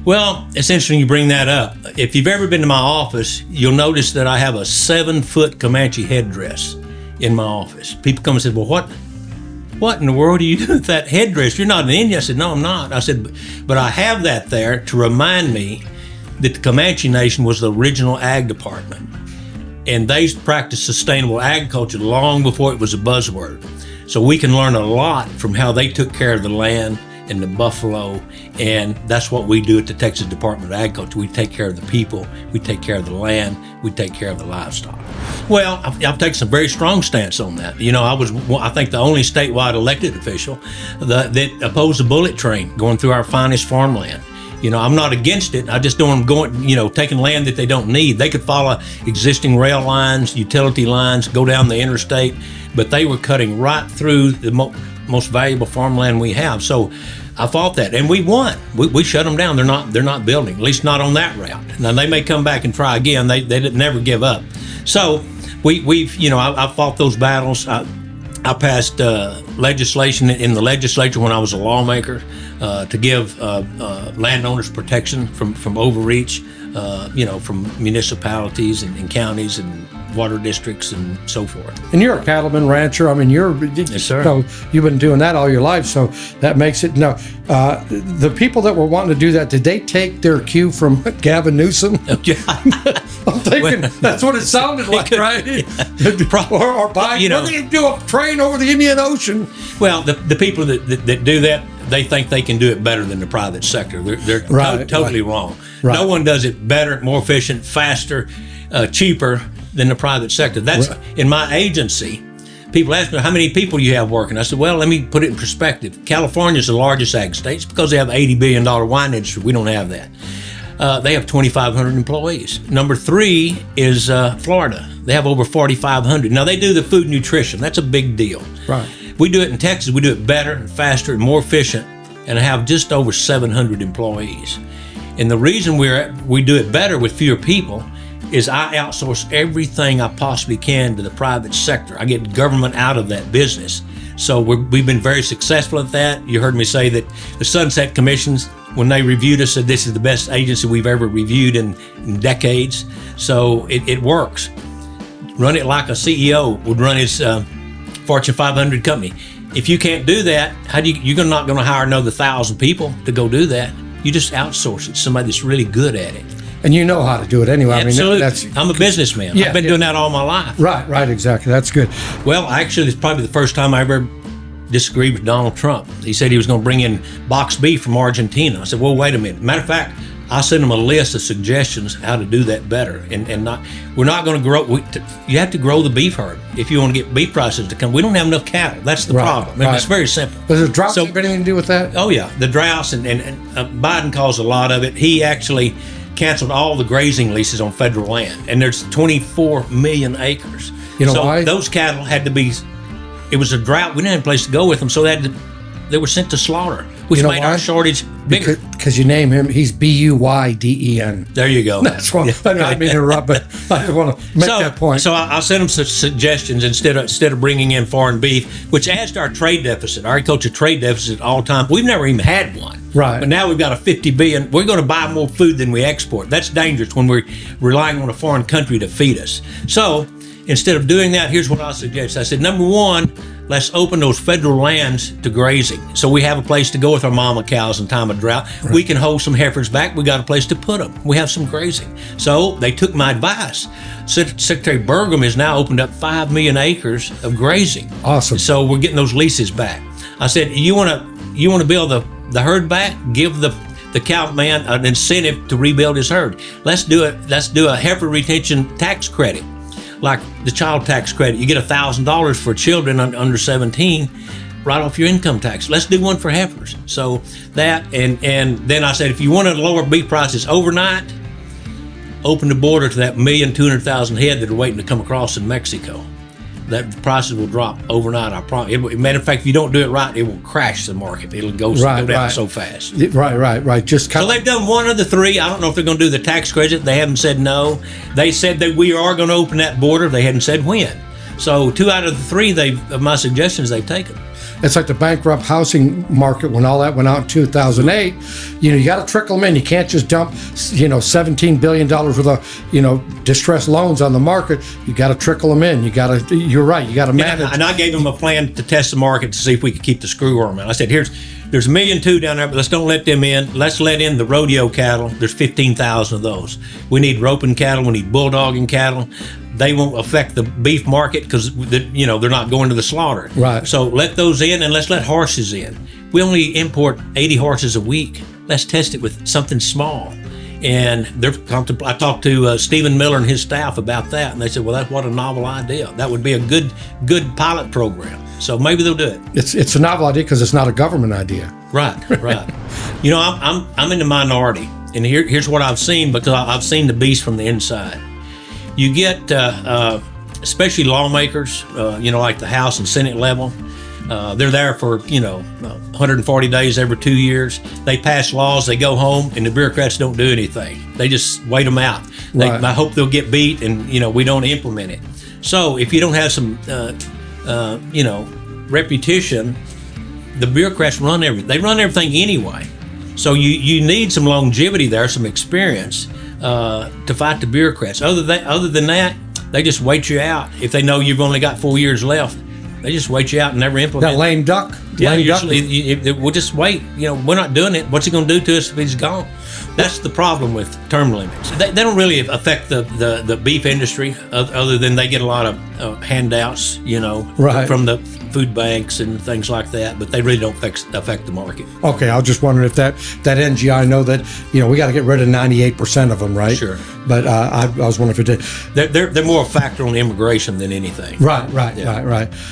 Well, it's interesting you bring that up. If you've ever been to my office, you'll notice that I have a 7-foot Comanche headdress in my office. People come and say, well, what in the world do you do with that headdress? You're not an Indian. I said, no, I'm not. I said, but I have that there to remind me that the Comanche Nation was the original ag department. And they practiced sustainable agriculture long before it was a buzzword. So we can learn a lot from how they took care of the land and the buffalo, and that's what we do at the Texas Department of Agriculture. We take care of the people, we take care of the land, we take care of the livestock. Well, I've taken some very strong stance on that. You know, I think the only statewide elected official that opposed the bullet train going through our finest farmland. You know, I'm not against it. I just don't want them taking land that they don't need. They could follow existing rail lines, utility lines, go down the interstate, but they were cutting right through the most valuable farmland we have. So I fought that, and we won. We shut them down. They're not building, at least not on that route. Now they may come back and try again. They didn't never give up. So I fought those battles. I passed legislation in the legislature when I was a lawmaker to give landowners protection from overreach, from municipalities and counties and water districts and so forth. And you're a cattleman rancher. I mean, yes, sir. You've been doing that all your life, so that makes it. Now, the people that were wanting to do that, did they take their cue from Gavin Newsom? I'm thinking that's what it sounded like, right? or Biden. We're going to do a train over the Indian Ocean. Well, the people that do that, they think they can do it better than the private sector. They're totally wrong. Right. No one does it better, more efficient, faster, cheaper than the private sector. That's in my agency. People ask me, how many people you have working? I said, well, let me put it in perspective. California is the largest ag state because they have an $80 billion wine industry. We don't have that. They have 2,500 employees. Number 3 is Florida. They have over 4,500. Now, they do the food nutrition. That's a big deal. Right. We do it in Texas. We do it better and faster and more efficient, and have just over 700 employees. And the reason we do it better with fewer people is I outsource everything I possibly can to the private sector. I get government out of that business. So we've been very successful at that. You heard me say that the Sunset Commissions, when they reviewed us, said this is the best agency we've ever reviewed in decades. So it works. Run it like a CEO would run his Fortune 500 company. If you can't do that, you're not going to hire another 1,000 people to go do that. You just outsource it to somebody that's really good at it. And you know how to do it anyway. Absolutely. I mean, I'm a businessman. I've been doing that all my life. Right, exactly. That's good. Well, actually, it's probably the first time I ever disagreed with Donald Trump. He said he was going to bring in boxed beef from Argentina. I said, well, wait a minute. Matter of fact, I sent him a list of suggestions how to do that better. We're not going to grow. You have to grow the beef herd if you want to get beef prices to come. We don't have enough cattle. That's the problem. And it's very simple. Does the drought have anything to do with that? Oh, yeah. The droughts, and Biden caused a lot of it. He actually canceled all the grazing leases on federal land, and there's 24 million acres. You know why? Those cattle had to be. It was a drought. We didn't have a place to go with them, so they were sent to slaughter, which made our shortage bigger. Because you name him, he's Buyden. There you go. That's what I didn't mean to interrupt, but I just want to make that point. So I sent him some suggestions instead of bringing in foreign beef, which adds to our trade deficit, our agriculture trade deficit all time. We've never even had one. Right. But now we've got a $50 billion. We're going to buy more food than we export. That's dangerous when we're relying on a foreign country to feed us. So instead of doing that, here's what I suggest. I said, number one, let's open those federal lands to grazing. So we have a place to go with our mama cows in time of drought. Right. We can hold some heifers back. We got a place to put them. We have some grazing. So they took my advice. Secretary Burgum has now opened up 5 million acres of grazing. Awesome. So we're getting those leases back. I said, you want to build the herd back? Give the cow man an incentive to rebuild his herd. Let's do a heifer retention tax credit. Like the child tax credit, you get $1,000 for children under 17 right off your income tax. Let's do one for heifers. So that, and then I said, if you want to lower beef prices overnight, open the border to that 1,200,000 head that are waiting to come across in Mexico. That the prices will drop overnight. I promise. Matter of fact, if you don't do it right, it will crash the market. It'll go down so fast. Right. So they've done one of the three. I don't know if they're going to do the tax credit. They haven't said no. They said that we are going to open that border. They hadn't said when. So 2 out of the 3 of my suggestions they've taken. It's like the bankrupt housing market when all that went out in 2008. You got to trickle them in. You can't just dump, $17 billion worth of, distressed loans on the market. You got to trickle them in. You're right. You got to manage. And I gave them a plan to test the market to see if we could keep the screw worm out. I said, there's 1.2 million down there, but let's don't let them in. Let's let in the rodeo cattle. There's 15,000 of those. We need roping cattle. We need bulldogging cattle. They won't affect the beef market because they're not going to the slaughter. Right. So let those in, and let's let horses in. We only import 80 horses a week. Let's test it with something small. And I talked to Stephen Miller and his staff about that, and they said, well, what a novel idea. That would be a good pilot program. So maybe they'll do it. It's a novel idea because it's not a government idea. Right. I'm in the minority, and here's what I've seen, because I've seen the beast from the inside. You get, especially lawmakers, like the House and Senate level. They're there for 140 days every 2 years. They pass laws, they go home, and the bureaucrats don't do anything. They just wait them out. Right. I hope they'll get beat, and we don't implement it. So if you don't have some reputation, the bureaucrats run everything. They run everything anyway. So you need some longevity there, some experience to fight the bureaucrats. Other than that, they just wait you out. If they know you've only got 4 years left, they just wait you out and never implement. That lame duck. Yeah, we'll just wait. We're not doing it. What's he going to do to us if he's gone? That's the problem with term limits. They don't really affect the beef industry, other than they get a lot of handouts, Right. from the food banks and things like that. But they really don't affect the market. Okay, I was just wondering if that NGI, I know that we got to get rid of 98% of them, right? Sure. But I was wondering if it did. They're more a factor on immigration than anything. Right.